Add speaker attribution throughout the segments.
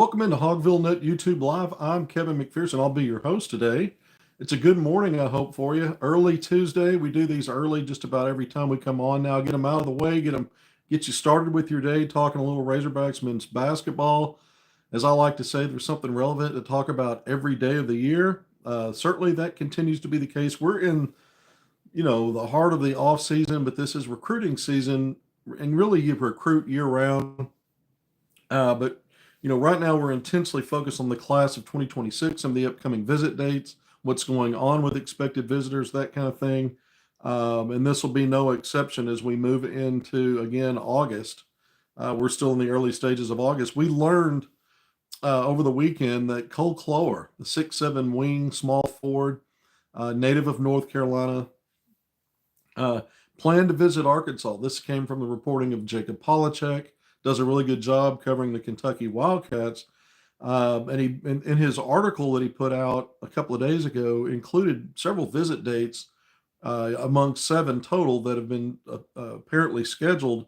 Speaker 1: Welcome into HogvilleNET YouTube Live. I'm Kevin McPherson. I'll be your host today. It's a good morning, I hope, for you. Early Tuesday. We do these early just about every time we come on now. Get them out of the way, get you started with your day, talking a little Razorbacks men's basketball. As I like to say, there's something relevant to talk about every day of the year. Certainly that continues to be the case. We're in, the heart of the off season, but this is recruiting season, and really you recruit year round. But right now we're intensely focused on the class of 2026, some of the upcoming visit dates, what's going on with expected visitors, that kind of thing. And this will be no exception as we move into, again, August. We're still in the early stages of August. We learned over the weekend that Clower, the 6'7" wing, small forward, native of North Carolina, planned to visit Arkansas. This came from the reporting of Jacob Polachek. Does a really good job covering the Kentucky Wildcats. And he, in his article that he put out a couple of days ago, included several visit dates among 7 total that have been apparently scheduled.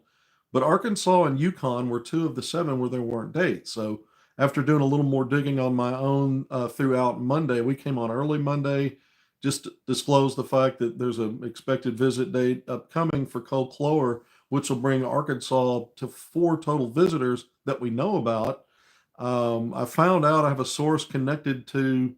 Speaker 1: But Arkansas and UConn were 2 of the 7 where there weren't dates. So after doing a little more digging on my own throughout Monday, we came on early Monday just to disclose the fact that there's an expected visit date upcoming for Clower, which will bring Arkansas to 4 total visitors that we know about. I found out I have a source connected to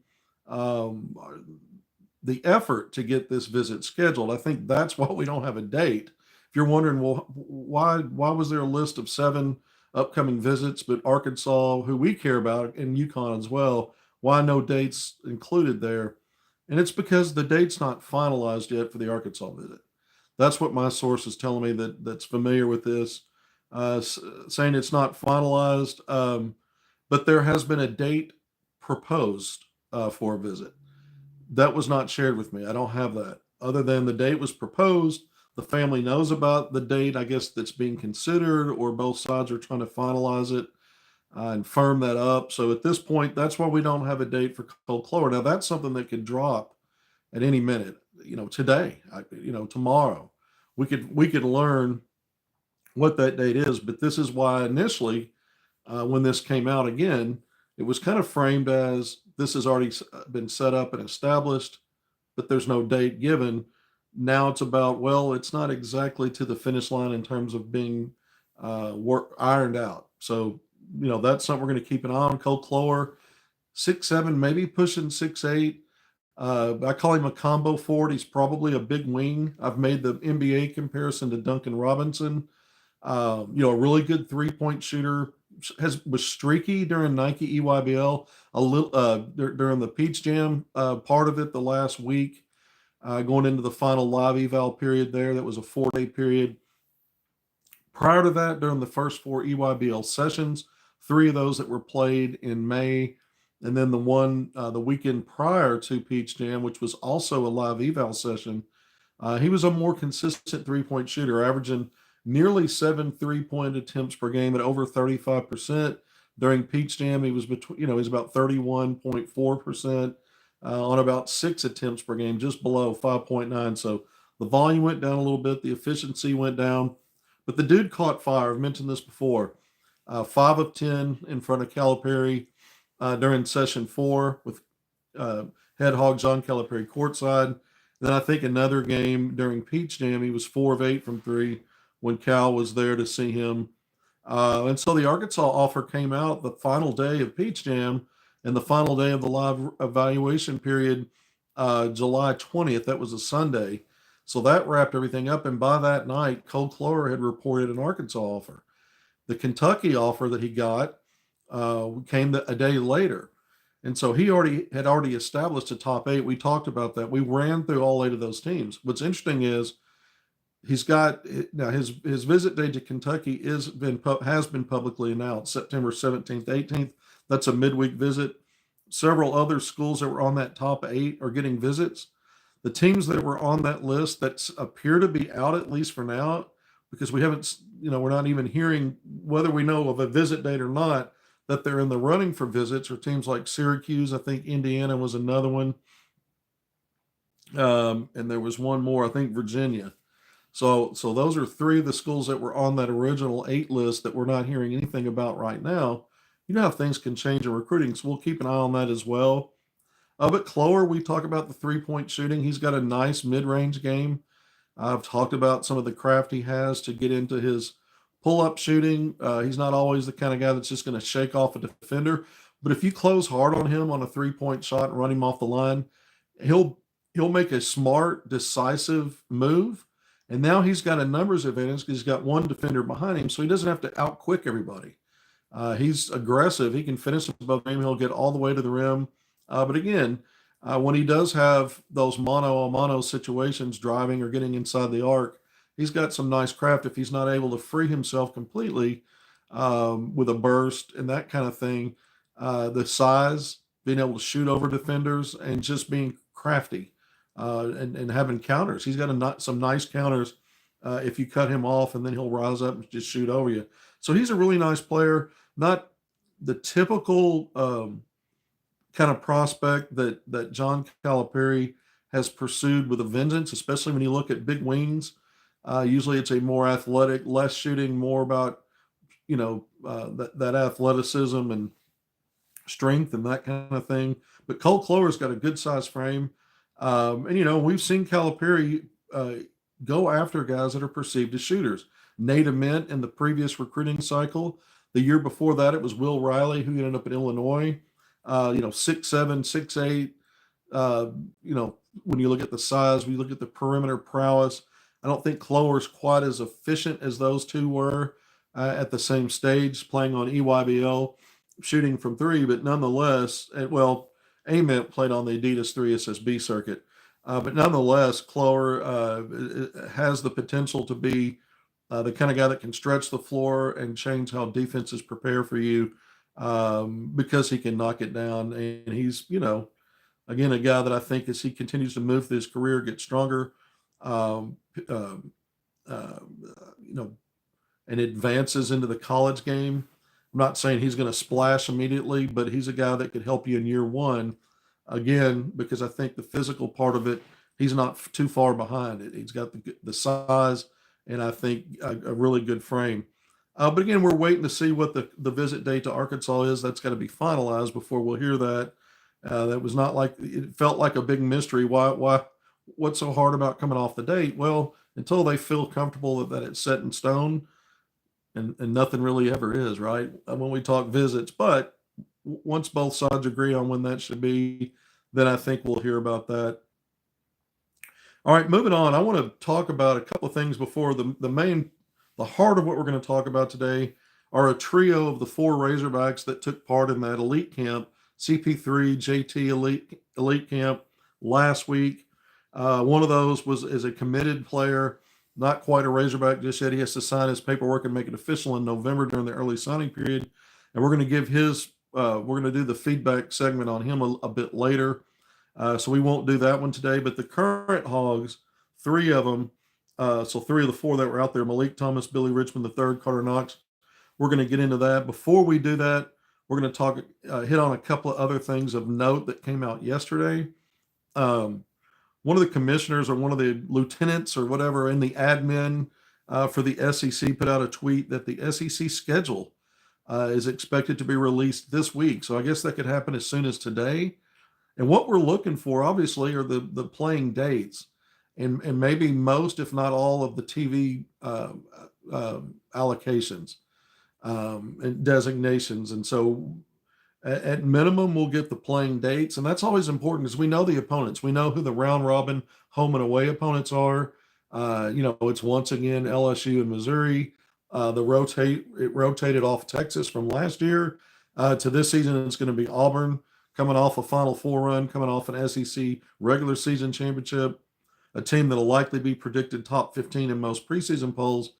Speaker 1: the effort to get this visit scheduled. I think that's why we don't have a date. If you're wondering, well, why was there a list of 7 upcoming visits, but Arkansas, who we care about, and UConn as well, why no dates included there? And it's because the date's not finalized yet for the Arkansas visit. That's what my source is telling me that's familiar with this, saying it's not finalized, but there has been a date proposed for a visit. That was not shared with me. I don't have that. Other than the date was proposed, the family knows about the date, I guess, that's being considered, or both sides are trying to finalize it and firm that up. So at this point, that's why we don't have a date for Clower. Now, that's something that could drop at any minute. Today, tomorrow, we could learn what that date is. But this is why initially, when this came out again, it was kind of framed as this has already been set up and established, but there's no date given. Now it's about, well, it's not exactly to the finish line in terms of being ironed out. So that's something we're going to keep an eye on. Clower, 6'7", maybe pushing 6'8". I call him a combo forward. He's probably a big wing. I've made the NBA comparison to Duncan Robinson. A really good 3-point shooter. Was streaky during Nike EYBL, a little during the Peach Jam part of it the last week, going into the final live eval period there. That was a 4-day period. Prior to that, during the first 4 EYBL sessions, 3 of those that were played in May, and then the one the weekend prior to Peach Jam, which was also a live eval session, he was a more consistent 3-point shooter, averaging nearly 7 3-point attempts per game at over 35%. During Peach Jam, he was he's about 31.4% on about 6 attempts per game, just below 5.9. So the volume went down a little bit, the efficiency went down, but the dude caught fire. I've mentioned this before. 5 of 10 in front of Calipari during session 4 with head hog John Calipari courtside. Then I think another game during Peach Jam, he was 4 of 8 from 3 when Cal was there to see him. And so the Arkansas offer came out the final day of Peach Jam and the final day of the live evaluation period, July 20th. That was a Sunday. So that wrapped everything up. And by that night, Clower had reported an Arkansas offer. The Kentucky offer that he got came a day later. And so he had already established a top 8. We talked about that. We ran through all 8 of those teams. What's interesting is he's got now his visit date to Kentucky has been publicly announced, September 17th, 18th. That's a midweek visit. Several other schools that were on that top 8 are getting visits. The teams that were on that list that appear to be out, at least for now, because we haven't, we're not even hearing whether we know of a visit date or not, that they're in the running for visits, are teams like Syracuse. I think Indiana was another one. And there was one more, I think Virginia. So those are 3 of the schools that were on that original 8 list that we're not hearing anything about right now. you know how things can change in recruiting. So we'll keep an eye on that as well. But Clower, we talk about the 3-point shooting. He's got a nice mid-range game. I've talked about some of the craft he has to get into his pull-up shooting. He's not always the kind of guy that's just going to shake off a defender. But if you close hard on him on a 3-point shot and run him off the line, he'll make a smart, decisive move. And now he's got a numbers advantage because he's got one defender behind him, so he doesn't have to outquick everybody. He's aggressive. He can finish above the rim. He'll get all the way to the rim. But again, when he does have those mano-a-mano situations, driving or getting inside the arc, he's got some nice craft if he's not able to free himself completely with a burst and that kind of thing. The size, being able to shoot over defenders, and just being crafty and having counters. He's got some nice counters if you cut him off, and then he'll rise up and just shoot over you. So he's a really nice player, not the typical kind of prospect that John Calipari has pursued with a vengeance, especially when you look at big wings. Usually it's a more athletic, less shooting, more about, that athleticism and strength and that kind of thing. But Cole Clower's got a good size frame. And we've seen Calipari go after guys that are perceived as shooters. Nate Ament in the previous recruiting cycle. The year before that, it was Will Riley, who ended up in Illinois. 6'7", 6'8". When you look at the size, we look at the perimeter prowess. I don't think Clower's quite as efficient as those two were at the same stage, playing on EYBL, shooting from three. But nonetheless, Ament played on the Adidas 3 SSB circuit. But nonetheless, Clower has the potential to be the kind of guy that can stretch the floor and change how defenses prepare for you because he can knock it down. And he's, again, a guy that I think as he continues to move through his career, get stronger, and advances into the college game. I'm not saying he's going to splash immediately, but he's a guy that could help you in year one. Again, because I think the physical part of it, he's not too far behind it. He's got the size, and I think a really good frame. But again, we're waiting to see what the visit date to Arkansas is. That's got to be finalized before we'll hear that. That was not like, it felt like a big mystery. What's so hard about coming off the date? Well, until they feel comfortable that it's set in stone, and nothing really ever is, right? When we talk visits, but once both sides agree on when that should be, then I think we'll hear about that. All right, moving on. I want to talk about a couple of things before the heart of what we're going to talk about today are a trio of the 4 Razorbacks that took part in that elite camp, CP3, JT elite camp last week. One of those is a committed player, not quite a Razorback just yet. He has to sign his paperwork and make it official in November during the early signing period. And we're going to give we're going to do the feedback segment on him a bit later. So we won't do that one today, but the current Hogs, 3 of them, so 3 of the 4 that were out there, Malik Thomas, Billy Richmond III, Carter Knox. We're going to get into that. Before we do that, we're going to hit on a couple of other things of note that came out yesterday. One of the commissioners or one of the lieutenants or whatever in the admin for the SEC put out a tweet that the SEC schedule is expected to be released this week. So I guess that could happen as soon as today. And what we're looking for, obviously, are the playing dates and maybe most, if not all, of the TV allocations and designations. And so at minimum, we'll get the playing dates. And that's always important because we know the opponents. We know who the round robin home and away opponents are. It's once again LSU and Missouri. It rotated off Texas from last year to this season. It's going to be Auburn coming off a Final Four run, coming off an SEC regular season championship, a team that will likely be predicted top 15 in most preseason polls.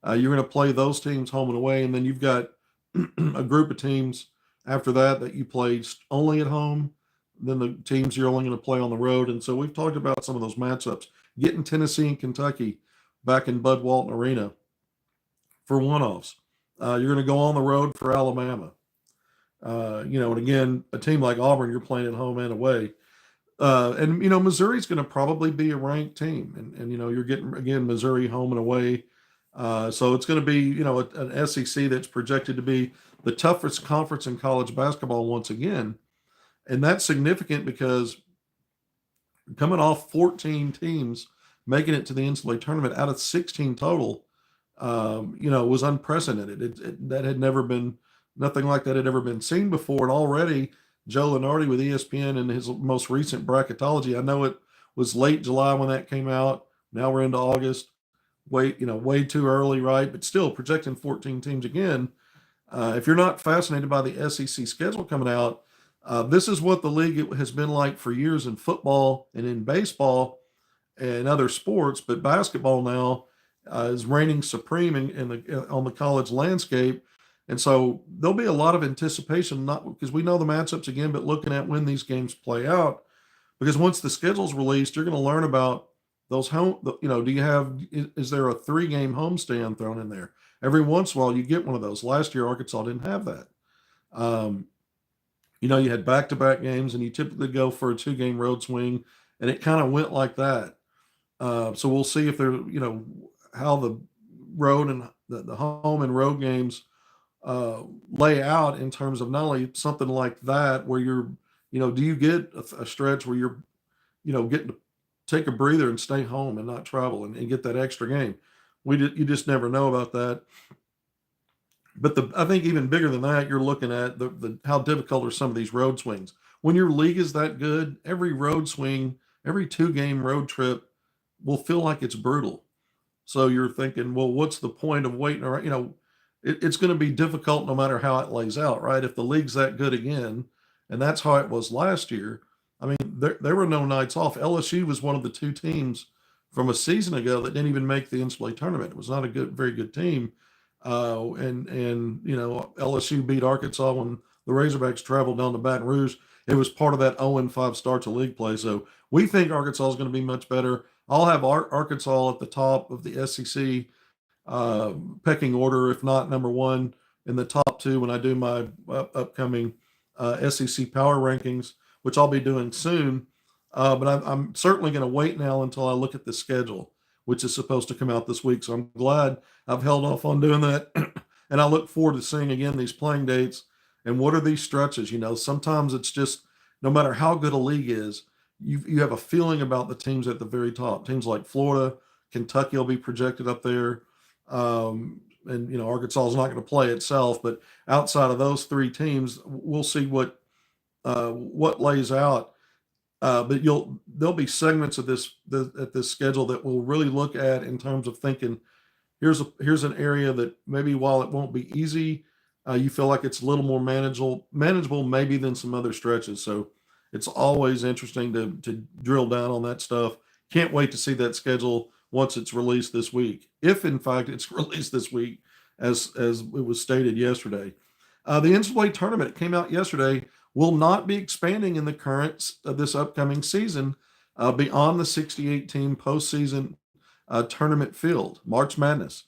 Speaker 1: You're going to play those teams home and away, and then you've got a group of teams after that you play only at home. Then the teams you're only going to play on the road. And so we've talked about some of those matchups. Getting Tennessee and Kentucky back in Bud Walton Arena for one-offs. You're going to go on the road for Alabama. And again, a team like Auburn, you're playing at home and away. Missouri's going to probably be a ranked team. And you're getting, again, Missouri home and away. So it's going to be, an SEC that's projected to be the toughest conference in college basketball once again. And that's significant because coming off 14 teams making it to the NCAA tournament out of 16 total, was unprecedented. That had never been, nothing like that had ever been seen before. And already Joe Lenardi with ESPN and his most recent bracketology, I know it was late July when that came out. Now we're into August. Way too early, right? But still projecting 14 teams again. If you're not fascinated by the SEC schedule coming out, this is what the league has been like for years in football and in baseball and other sports, but basketball now is reigning supreme on the college landscape. And so there'll be a lot of anticipation, not because we know the matchups again, but looking at when these games play out. Because once the schedule's released, you're going to learn about those home. Do you have? Is there a 3-game homestand thrown in there? Every once in a while, you get one of those. Last year, Arkansas didn't have that. You had back-to-back games, and you typically go for a 2-game road swing, and it kind of went like that. So we'll see if how the road and the home and road games lay out in terms of not only something like that where do you get a stretch where you're, getting to take a breather and stay home and not travel and get that extra game. You just never know about that. But I think even bigger than that, you're looking at the how difficult are some of these road swings. When your league is that good, every road swing, every 2-game road trip will feel like it's brutal. So you're thinking, well, what's the point of waiting around? It's going to be difficult no matter how it lays out, right? If the league's that good again, and that's how it was last year. I mean, there were no nights off. LSU was one of the 2 teams from a season ago that didn't even make the NCAA tournament. It was not a very good team. LSU beat Arkansas when the Razorbacks traveled down to Baton Rouge. It was part of that 0-5 start to league play. So we think Arkansas is going to be much better. I'll have Arkansas at the top of the SEC pecking order, if not number 1 in the top 2 when I do my upcoming SEC power rankings, which I'll be doing soon. But I'm certainly going to wait now until I look at the schedule, which is supposed to come out this week. So I'm glad I've held off on doing that. And I look forward to seeing again these playing dates and what are these stretches. Sometimes it's just no matter how good a league is, you have a feeling about the teams at the very top. Teams like Florida, Kentucky will be projected up there. And Arkansas is not going to play itself, but outside of those 3 teams, we'll see what lays out. But there'll be segments of this schedule that we'll really look at in terms of thinking, here's an area that maybe while it won't be easy, you feel like it's a little more manageable maybe than some other stretches. So it's always interesting to drill down on that stuff. Can't wait to see that schedule once it's released this week, if in fact it's released this week, as it was stated yesterday. The NCAA tournament came out yesterday. Will not be expanding in the current this upcoming season beyond the 68-team postseason tournament field, March Madness.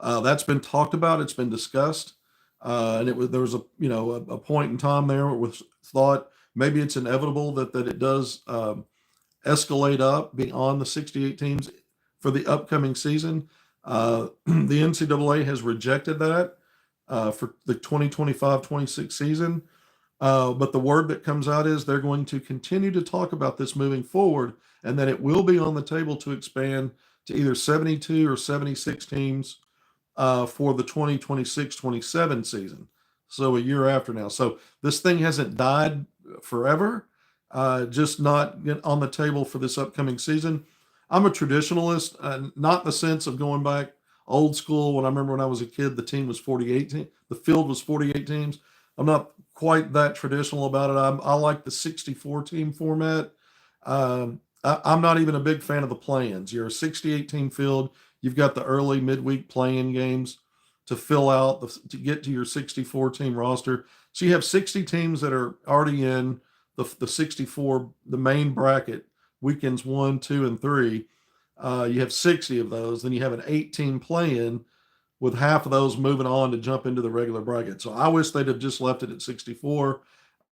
Speaker 1: That's been talked about. It's been discussed, and there was a point in time there where it was thought maybe it's inevitable that it does escalate up beyond the 68 teams for the upcoming season. The NCAA has rejected that for the 2025-26 season. But the word that comes out is they're going to continue to talk about this moving forward, and that it will be on the table to expand to either 72 or 76 teams for the 2026-27 season. So a year after now. So this thing hasn't died forever, just not on the table for this upcoming season. I'm a traditionalist, not in the sense of going back old school. When I remember when I was a kid, the team was 48. The field was 48 teams. I'm not quite that traditional about it. I like the 64 team format. I'm not even a big fan of the play-ins. You're a 68 team field. You've got the early midweek play-in games to fill out to get to your 64 team roster. So you have 60 teams that are already in the 64, the main bracket, weekends 1, 2, and 3. You have 60 of those. Then you have an 8-team play-in with half of those moving on to jump into the regular bracket. So I wish they'd have just left it at 64.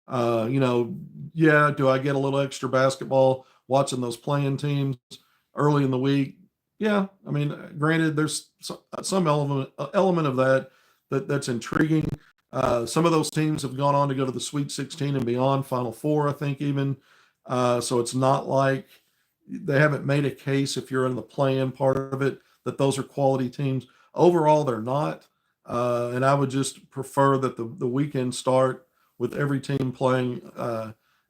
Speaker 1: Do I get a little extra basketball watching those playing teams early in the week? Yeah, I mean, granted, there's some element of that's intriguing. Some of those teams have gone on to go to the Sweet 16 and beyond, Final Four, I think even. So it's not like they haven't made a case if you're in the play-in part of it that those are quality teams. Overall, they're not. And I would just prefer that the weekend start with every team playing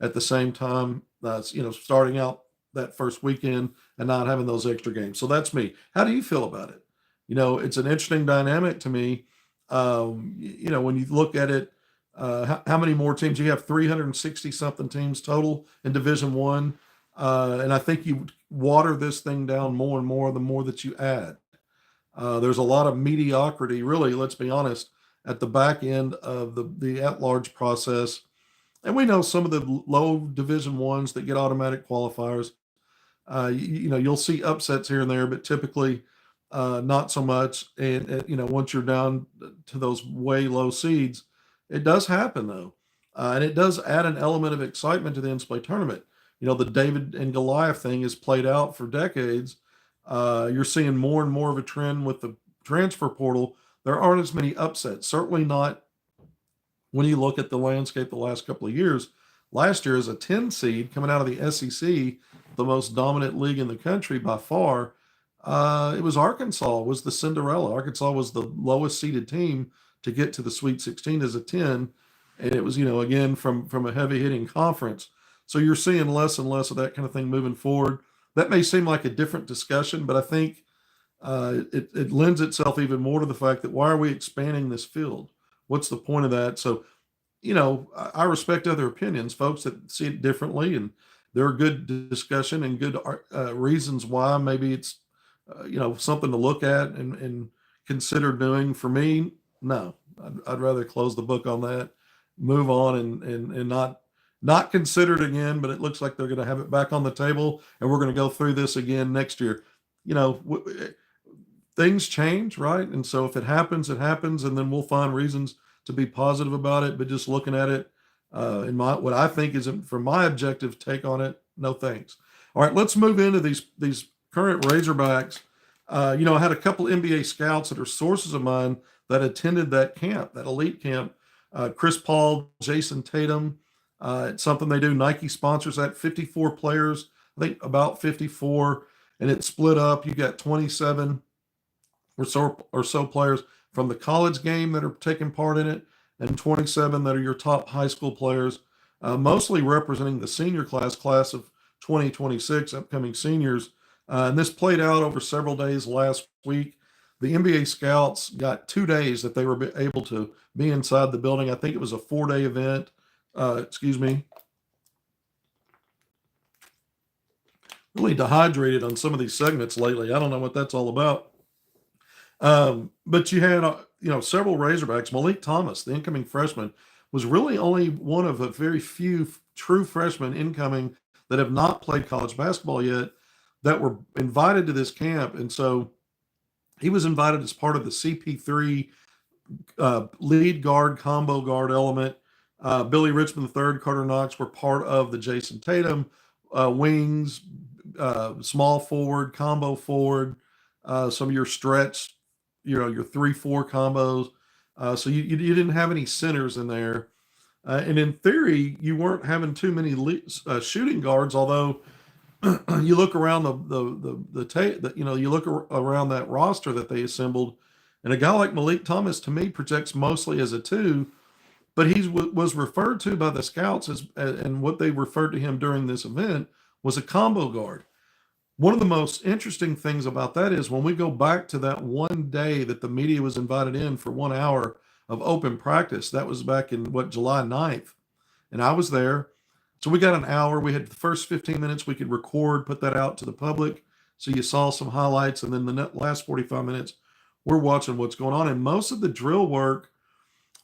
Speaker 1: at the same time. Starting out that first weekend and not having those extra games. So that's me. How do you feel about it? It's an interesting dynamic to me. When you look at it, how many more teams? You have 360 something teams total in Division One, and I think you water this thing down more and more the more that you add. There's a lot of mediocrity, really. Let's be honest, at the back end of the at-large process, and we know some of the low Division Ones that get automatic qualifiers. You'll see upsets here and there, but typically not so much. And once you're down to those way low seeds, it does happen though, and it does add an element of excitement to the NCAA tournament. The David and Goliath thing is played out for decades. You're seeing more and more of a trend with the transfer portal. There aren't as many upsets. Certainly not when you look at the landscape the last couple of years. Last year, as a 10 seed coming out of the SEC, the most dominant league in the country by far, it was Arkansas was the Cinderella. Arkansas was the lowest seeded team to get to the Sweet 16 as a 10, and it was again from a heavy hitting conference. So you're seeing less and less of that kind of thing moving forward. That may seem like a different discussion, but I think it lends itself even more to the fact that why are we expanding this field? What's the point of that? So I respect other opinions, folks that see it differently, and there are good discussion and good reasons why maybe it's something to look at and consider doing. For me, no, I'd rather close the book on that, move on, and not consider it again. But it looks like they're going to have it back on the table, and we're going to go through this again next year. Things change, right? And so if it happens, it happens, and then we'll find reasons to be positive about it. But just looking at it, what I think is from my objective take on it, no thanks. All right, let's move into these current Razorbacks. I had a couple NBA scouts that are sources of mine that attended that camp, that elite camp. Chris Paul, Jason Tatum. It's something they do. Nike sponsors that. 54 players, I think about 54, and it's split up. You got 27 or so players from the college game that are taking part in it, and 27 that are your top high school players, mostly representing the senior class of 2026, upcoming seniors. And this played out over several days last week. The NBA scouts got 2 days that they were able to be inside the building. I think it was a 4-day event. Really dehydrated on some of these segments lately. I don't know what that's all about. But you had, several Razorbacks. Malik Thomas, the incoming freshman, was really only one of a very few true freshmen incoming that have not played college basketball yet that were invited to this camp. And so he was invited as part of the CP3 lead guard, combo guard element. Billy Richmond III, Carter Knox were part of the Jason Tatum wings, small forward, combo forward, some of your stretch, your 3-4 combos. So you didn't have any centers in there. And in theory, you weren't having too many shooting guards, although you look around you look around that roster that they assembled, and a guy like Malik Thomas, to me, projects mostly as a 2, but he was referred to by the scouts and what they referred to him during this event was a combo guard. One of the most interesting things about that is when we go back to that one day that the media was invited in for 1 hour of open practice, that was back in July 9th. And I was there. So we got an hour. We had the first 15 minutes we could record, put that out to the public. So you saw some highlights. And then the last 45 minutes, we're watching what's going on. And most of the drill work,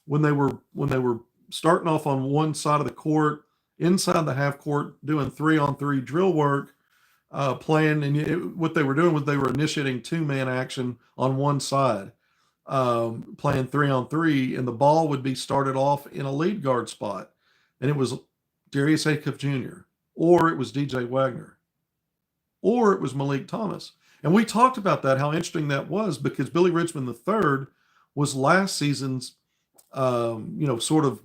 Speaker 1: when they were starting off on one side of the court, inside the half court, doing 3-on-3 drill work, playing, and what they were doing was they were initiating 2-man action on one side, playing 3-on-3, and the ball would be started off in a lead guard spot, and it was Darius Acuff Jr., or it was DJ Wagner, or it was Malik Thomas. And we talked about that, how interesting that was, because Billy Richmond III was last season's, sort of,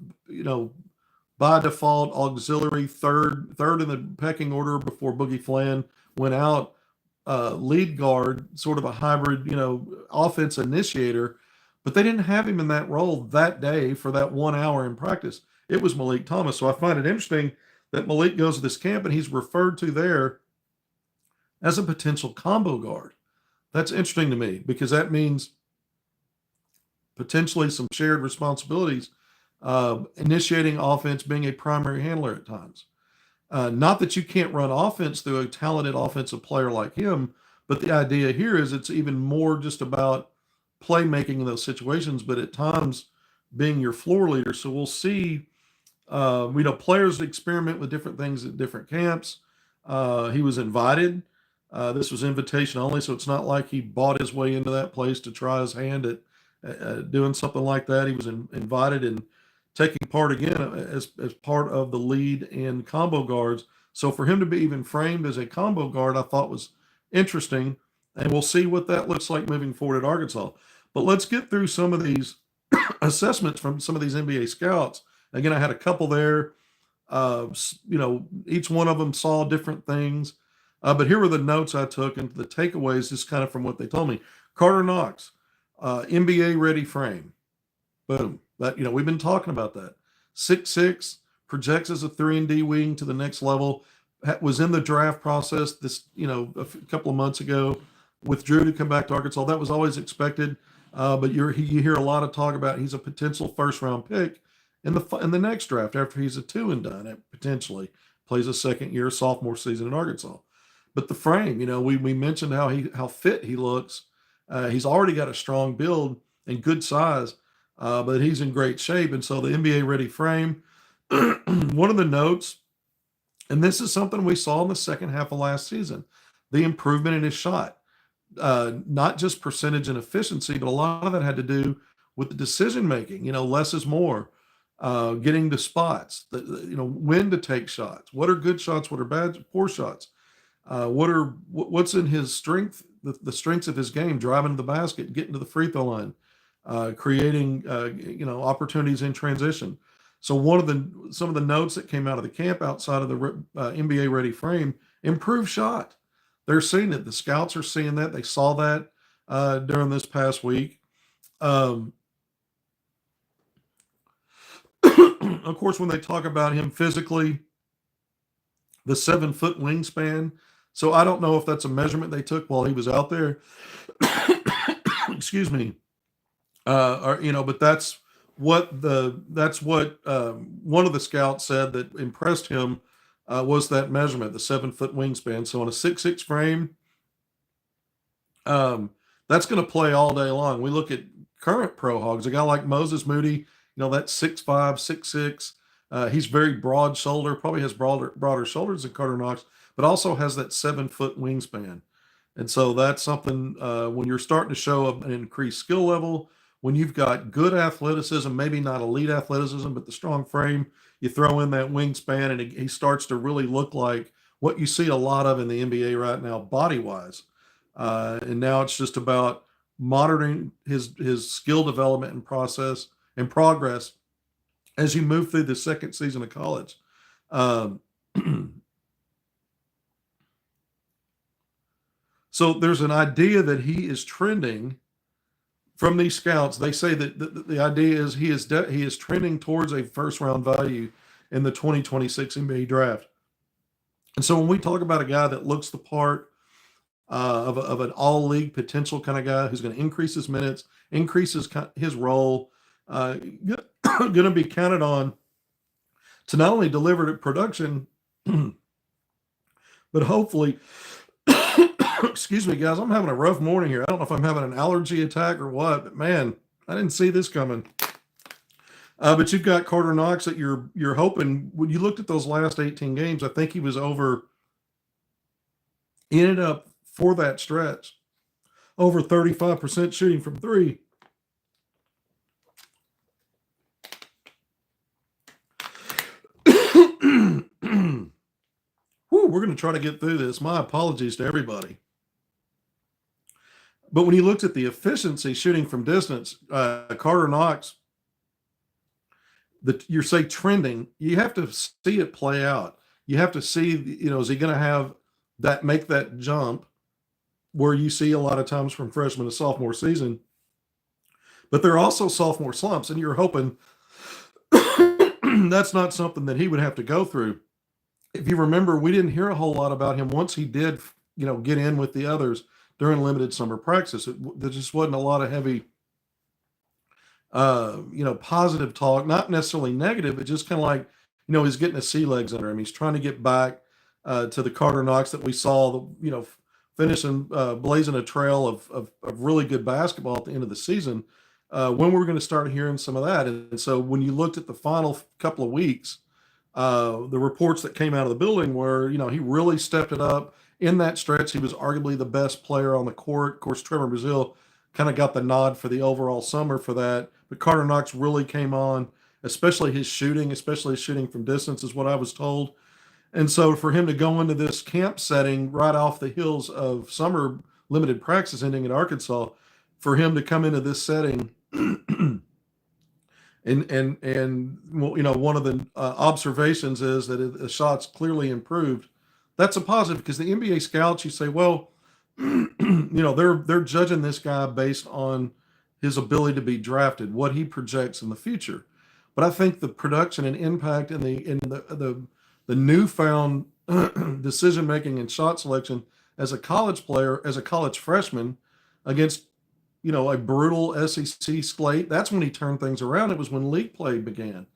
Speaker 1: by default auxiliary third in the pecking order before Boogie Flan went out, lead guard, sort of a hybrid, offense initiator. But they didn't have him in that role that day for that 1 hour in practice. It was Malik Thomas. So I find it interesting that Malik goes to this camp and he's referred to there as a potential combo guard. That's interesting to me because that means potentially some shared responsibilities, initiating offense, being a primary handler at times. Not that you can't run offense through a talented offensive player like him, but the idea here is it's even more just about playmaking in those situations, but at times being your floor leader. So we'll see, players experiment with different things at different camps. He was invited. This was invitation only, so it's not like he bought his way into that place to try his hand at doing something like that. He was invited and taking part again as part of the lead in combo guards. So for him to be even framed as a combo guard, I thought was interesting, and we'll see what that looks like moving forward at Arkansas. But let's get through some of these assessments from some of these NBA scouts. Again, I had a couple there. Each one of them saw different things. But here were the notes I took and the takeaways just kind of from what they told me. Carter Knox, NBA ready frame. Boom. That, we've been talking about that. 6'6", projects as a 3-and-D wing to the next level. Was in the draft process this, a couple of months ago. Withdrew to come back to Arkansas. That was always expected. But you hear a lot of talk about he's a potential first-round pick in the next draft after he's a 2-and-done. Potentially plays a second-year sophomore season in Arkansas. But the frame, we mentioned how fit he looks. He's already got a strong build and good size, but he's in great shape. And so the NBA ready frame, one of the notes, and this is something we saw in the second half of last season, the improvement in his shot, not just percentage and efficiency, but a lot of that had to do with the decision making. Less is more. Getting to spots, when to take shots, what are good shots, what are poor shots. What's in his strength, the strengths of his game, driving to the basket, getting to the free throw line, creating, opportunities in transition. So some of the notes that came out of the camp outside of the NBA ready frame, improved shot. They're seeing it. The scouts are seeing that. They saw that during this past week. Of course, when they talk about him physically, the 7-foot wingspan. So I don't know if that's a measurement they took while he was out there. Excuse me. But that's what one of the scouts said that impressed him was that measurement, the 7-foot wingspan. So on a 6'6" frame, that's going to play all day long. We look at current pro Hogs, a guy like Moses Moody, that's 6'5", 6'6". He's very broad shoulder, probably has broader shoulders than Carter Knox, but also has that 7-foot wingspan. And so that's something when you're starting to show an increased skill level, when you've got good athleticism, maybe not elite athleticism, but the strong frame, you throw in that wingspan and he starts to really look like what you see a lot of in the NBA right now, body-wise. And now it's just about monitoring his skill development and progress as you move through the second season of college. So there's an idea that he is trending from these scouts. They say that the idea is he is trending towards a first round value in the 2026 NBA draft. And so when we talk about a guy that looks the part of an all league potential kind of guy who's going to increase his minutes, increase his role, going to be counted on to not only deliver production, but hopefully, excuse me, guys, I'm having a rough morning here. I don't know if I'm having an allergy attack or what, but man, I didn't see this coming. But you've got Carter Knox that you're hoping. When you looked at those last 18 games, I think he ended up for that stretch over 35% shooting from three. Whew, we're going to try to get through this. My apologies to everybody. But when you looked at the efficiency shooting from distance, Carter Knox, you're say trending, you have to see it play out. You have to see, is he going to have that, make that jump where you see a lot of times from freshman to sophomore season, but there are also sophomore slumps, and you're hoping that's not something that he would have to go through. If you remember, we didn't hear a whole lot about him once he did, get in with the others during limited summer practice. There just wasn't a lot of heavy, positive talk, not necessarily negative, but just kind of like, he's getting his sea legs under him. He's trying to get back to the Carter Knox that we saw, finishing, blazing a trail of really good basketball at the end of the season. When we're going to start hearing some of that. And so when you looked at the final couple of weeks, the reports that came out of the building were, he really stepped it up in that stretch. He was arguably the best player on the court. Of course, Trevor Brazile kind of got the nod for the overall summer for that. But Carter Knox really came on, especially his shooting from distance is what I was told. And so for him to go into this camp setting right off the heels of summer limited practice ending at Arkansas, for him to come into this setting and one of the observations is that the shots clearly improved. That's a positive because the NBA scouts, you say, well, they're judging this guy based on his ability to be drafted, what he projects in the future. But I think the production and impact and the newfound decision making and shot selection as a college player, as a college freshman against a brutal SEC slate, that's when he turned things around. It was when league play began.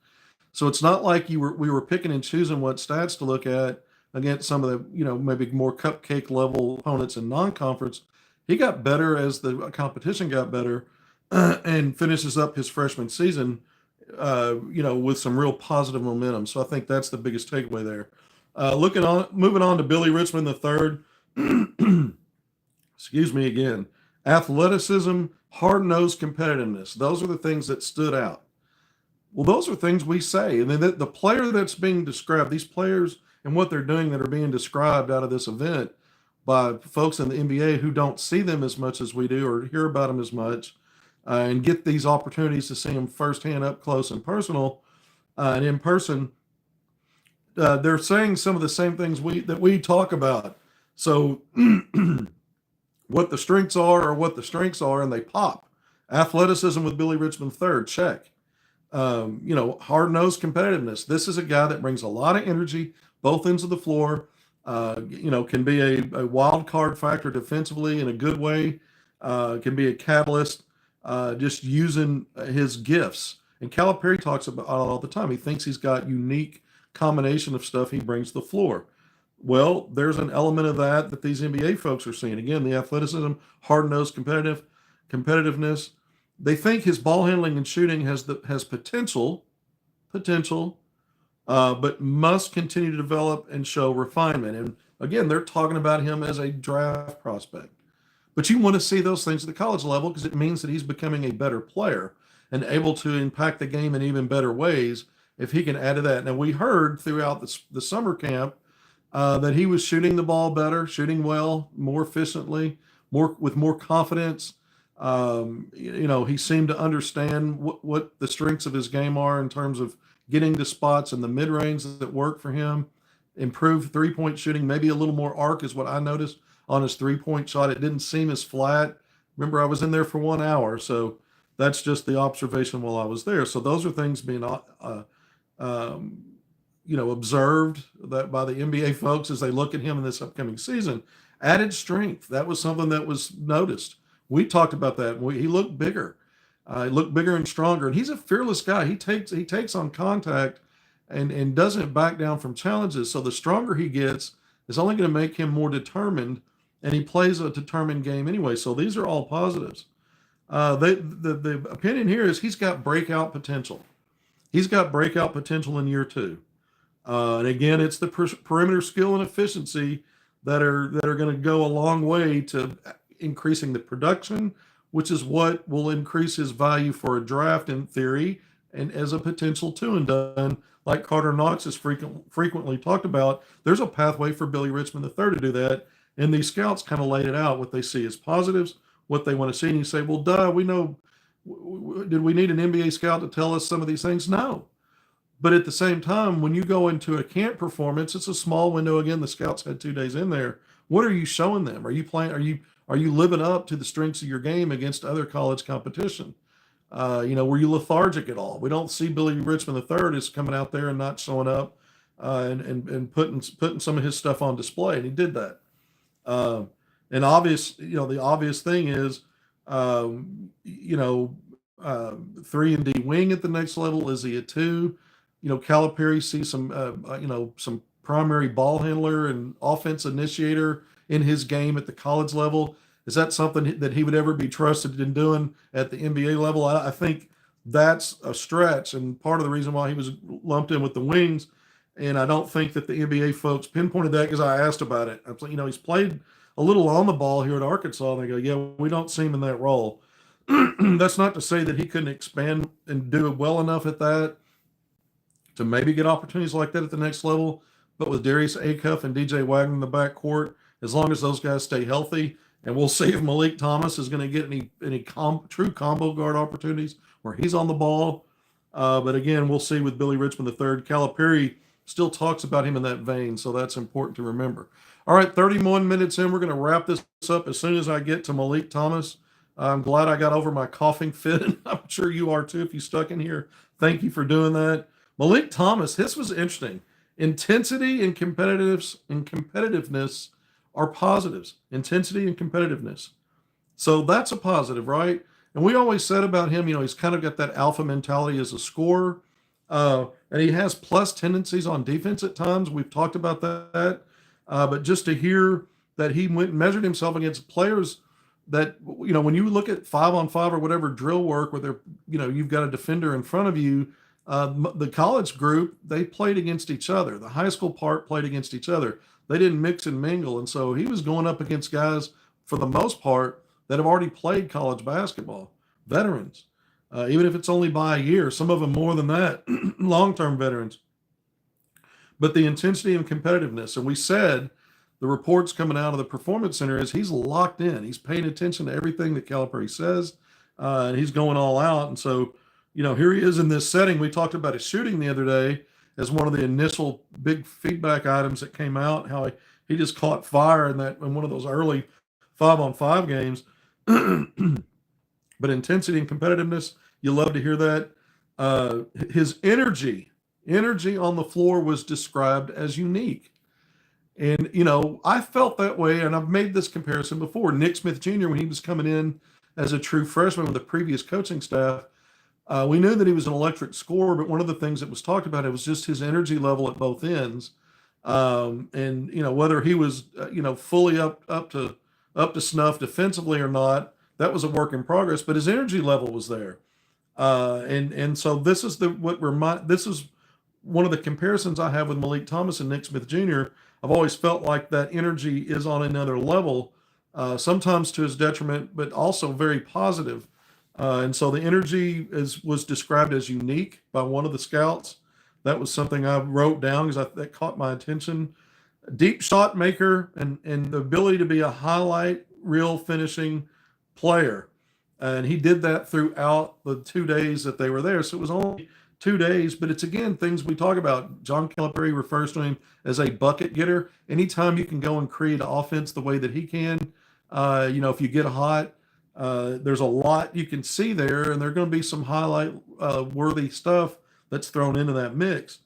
Speaker 1: So it's not like we were picking and choosing what stats to look at against some of the, maybe more cupcake level opponents in non-conference. He got better as the competition got better and finishes up his freshman season, with some real positive momentum. So I think that's the biggest takeaway there. Moving on to Billy Richmond III. Excuse me again. Athleticism, hard-nosed competitiveness. Those are the things that stood out. Well, those are things we say. And then the player that's being described, these players and what they're doing that are being described out of this event by folks in the NBA who don't see them as much as we do or hear about them as much, and get these opportunities to see them firsthand, up close and personal, and in person, they're saying some of the same things that we talk about. So what the strengths are and they pop. Athleticism with Billy Richmond III, check. Hard-nosed competitiveness. This is a guy that brings a lot of energy, both ends of the floor, can be a wild card factor defensively in a good way, can be a catalyst, just using his gifts. And Calipari talks about it all the time. He thinks he's got unique combination of stuff he brings to the floor. Well, there's an element of that these NBA folks are seeing. Again, the athleticism, hard-nosed competitiveness. They think his ball handling and shooting has potential, but must continue to develop and show refinement. And again, they're talking about him as a draft prospect. But you want to see those things at the college level because it means that he's becoming a better player and able to impact the game in even better ways if he can add to that. Now, we heard throughout the summer camp that he was shooting the ball better, shooting well, more efficiently, with more confidence. He seemed to understand what the strengths of his game are in terms of getting to spots in the mid-range that work for him. Improved three-point shooting, maybe a little more arc is what I noticed on his three-point shot. It didn't seem as flat. Remember, I was in there for 1 hour, so that's just the observation while I was there. So those are things being observed that by the NBA folks as they look at him in this upcoming season. Added strength, that was something that was noticed. We talked about that. He looked bigger. He looked bigger and stronger. And he's a fearless guy. He takes on contact and doesn't back down from challenges. So the stronger he gets, it's only going to make him more determined, and he plays a determined game anyway. So these are all positives. The opinion here is he's got breakout potential. He's got breakout potential in year two. And again, it's the perimeter skill and efficiency that are going to go a long way to increasing the production, which is what will increase his value for a draft in theory and as a potential two and done. Like Carter Knox has frequently talked about, there's a pathway for Billy Richmond III to do that. And these scouts kind of laid it out, what they see as positives, what they want to see. And you say, well, duh, we know. Did we need an NBA scout to tell us some of these things? No. But at the same time, when you go into a camp performance, it's a small window. Again, the scouts had 2 days in there. What are you showing them? Are you playing? Are you living up to the strengths of your game against other college competition? Were you lethargic at all? We don't see Billy Richmond III is coming out there and not showing up and putting some of his stuff on display, and he did that. Uh, and the obvious thing is, you know, 3 and D wing at the next level. Is he a 2? Calipari sees some primary ball handler and offense initiator in his game at the college level. Is that something that he would ever be trusted in doing at the NBA level? I think that's a stretch, and part of the reason why he was lumped in with the wings. And I don't think that the NBA folks pinpointed that, because I asked about it. He's played a little on the ball here at Arkansas. And they go, yeah, we don't see him in that role. That's not to say that he couldn't expand and do it well enough at that to maybe get opportunities like that at the next level. But with Darius Acuff and DJ Wagner in the backcourt, as long as those guys stay healthy, and we'll see if Malik Thomas is going to get any true combo guard opportunities where he's on the ball. But again, we'll see with Billy Richmond III. Calipari still talks about him in that vein, so that's important to remember. All right, 31 minutes in. We're going to wrap this up as soon as I get to Malik Thomas. I'm glad I got over my coughing fit, and I'm sure you are too if you stuck in here. Thank you for doing that. Malik Thomas, this was interesting. Intensity and competitiveness are positives. Intensity and competitiveness. So that's a positive, right? And we always said about him, he's kind of got that alpha mentality as a scorer. And he has plus tendencies on defense at times. We've talked about that. But just to hear that he went and measured himself against players that, when you look at 5-on-5 or whatever drill work where they're, you've got a defender in front of you, the college group, they played against each other. The high school part played against each other. They didn't mix and mingle. And so he was going up against guys, for the most part, that have already played college basketball, veterans, even if it's only by a year, some of them more than that, long-term veterans. But the intensity and competitiveness, and we said the reports coming out of the Performance Center is he's locked in. He's paying attention to everything that Calipari says, and he's going all out. And so, here he is in this setting. We talked about his shooting the other day as one of the initial big feedback items that came out, how he just caught fire in one of those early 5-on-5 games. But intensity and competitiveness, you love to hear that. His energy on the floor was described as unique. And, I felt that way, and I've made this comparison before. Nick Smith Jr., when he was coming in as a true freshman with the previous coaching staff, we knew that he was an electric scorer, but one of the things that was talked about, it was just his energy level at both ends. And, whether he was, fully up to snuff defensively or not, that was a work in progress, but his energy level was there. And so this is this is one of the comparisons I have with Malik Thomas and Nick Smith Jr. I've always felt like that energy is on another level, sometimes to his detriment, but also very positive. And so the energy was described as unique by one of the scouts. That was something I wrote down because that caught my attention. Deep shot maker and the ability to be a highlight reel finishing player. And he did that throughout the 2 days that they were there. So it was only 2 days, but it's, again, things we talk about. John Calipari refers to him as a bucket getter. Anytime you can go and create offense the way that he can, if you get hot, there's a lot you can see there, and there's going to be some highlight worthy stuff that's thrown into that mix.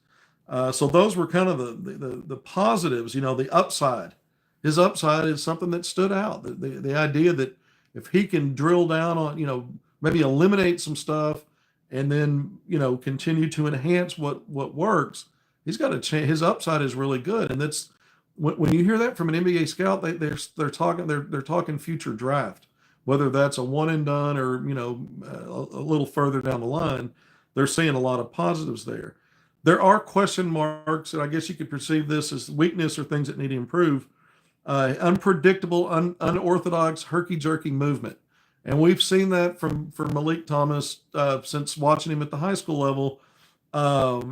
Speaker 1: So those were kind of the positives, the upside. His upside is something that stood out. The idea that if he can drill down on, maybe eliminate some stuff and then, continue to enhance what works, he's got a chance. His upside is really good. And that's when you hear that from an NBA scout, they're talking future draft, whether that's a one and done or, a little further down the line. They're seeing a lot of positives there. There are question marks, and I guess you could perceive this as weakness or things that need to improve. Unpredictable, unorthodox, herky-jerky movement. And we've seen that from Malik Thomas since watching him at the high school level.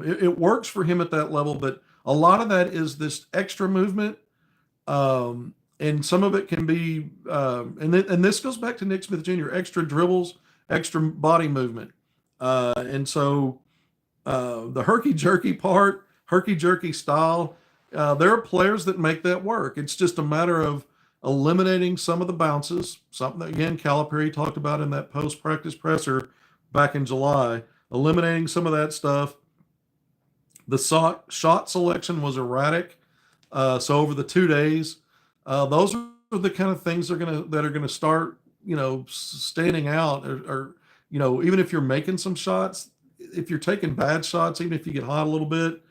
Speaker 1: It works for him at that level, but a lot of that is this extra movement and some of it can be, and this goes back to Nick Smith Jr., extra dribbles, extra body movement. And so the herky jerky part, herky jerky style, there are players that make that work. It's just a matter of eliminating some of the bounces, something that, again, Calipari talked about in that post practice presser back in July, eliminating some of that stuff. The shot selection was erratic. So over the 2 days, those are the kind of things that are gonna start, standing out, or even if you're making some shots, if you're taking bad shots, even if you get hot a little bit,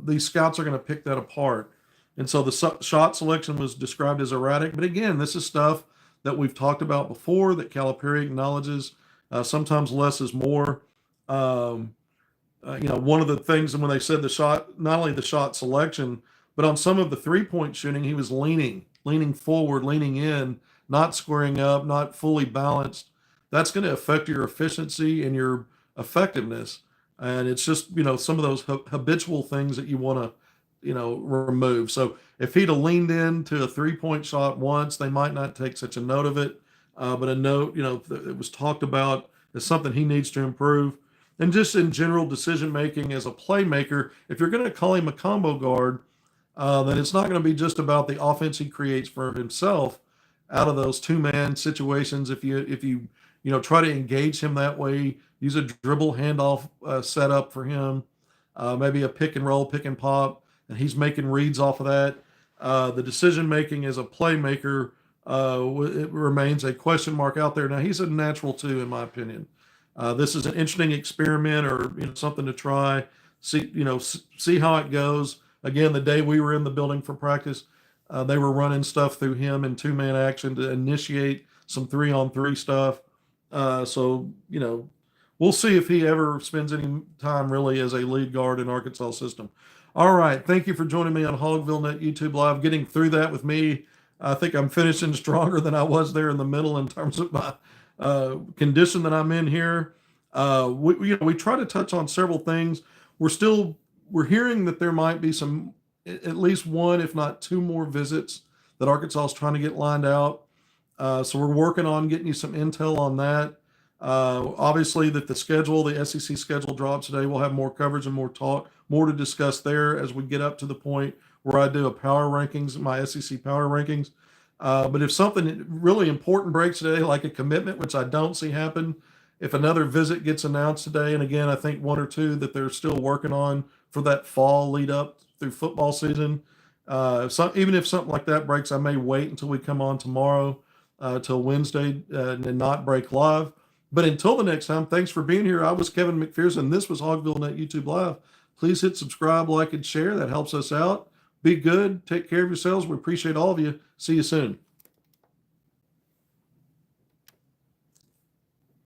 Speaker 1: these scouts are going to pick that apart. And so the shot selection was described as erratic. But again, this is stuff that we've talked about before that Calipari acknowledges. Sometimes less is more. One of the things when they said the shot, not only the shot selection, but on some of the 3-point shooting, he was leaning forward, leaning in, not squaring up, not fully balanced. That's going to affect your efficiency and your effectiveness. And it's just, some of those habitual things that you want to, remove. So if he'd have leaned into a 3-point shot once, they might not take such a note of it. But a note, it was talked about as something he needs to improve. And just in general decision making as a playmaker, if you're going to call him a combo guard, then it's not going to be just about the offense he creates for himself out of those 2-man situations. If you try to engage him that way, use a dribble handoff setup for him, maybe a pick and roll, pick and pop, and he's making reads off of that. The decision making as a playmaker, it remains a question mark out there. Now he's a natural too, in my opinion. This is an interesting experiment, or something to try. See how it goes. Again, the day we were in the building for practice, they were running stuff through him in 2-man action to initiate some 3-on-3 stuff. So we'll see if he ever spends any time really as a lead guard in Arkansas system. All right. Thank you for joining me on HogvilleNET YouTube Live. Getting through that with me, I think I'm finishing stronger than I was there in the middle in terms of my condition that I'm in here. We try to touch on several things. We're hearing that there might be at least one, if not 2 more visits that Arkansas is trying to get lined out. So we're working on getting you some intel on that. Obviously, that the SEC schedule drops today. We'll have more coverage and more to discuss there as we get up to the point where I do my SEC power rankings. But if something really important breaks today, like a commitment, which I don't see happen, if another visit gets announced today, and again, I think 1 or 2 that they're still working on for that fall lead up through football season. Even if something like that breaks, I may wait until we come on tomorrow, till Wednesday, and not break live. But until the next time, thanks for being here. I was Kevin McPherson. This was HogvilleNET YouTube Live. Please hit subscribe, like, and share. That helps us out. Be good. Take care of yourselves. We appreciate all of you. See you soon.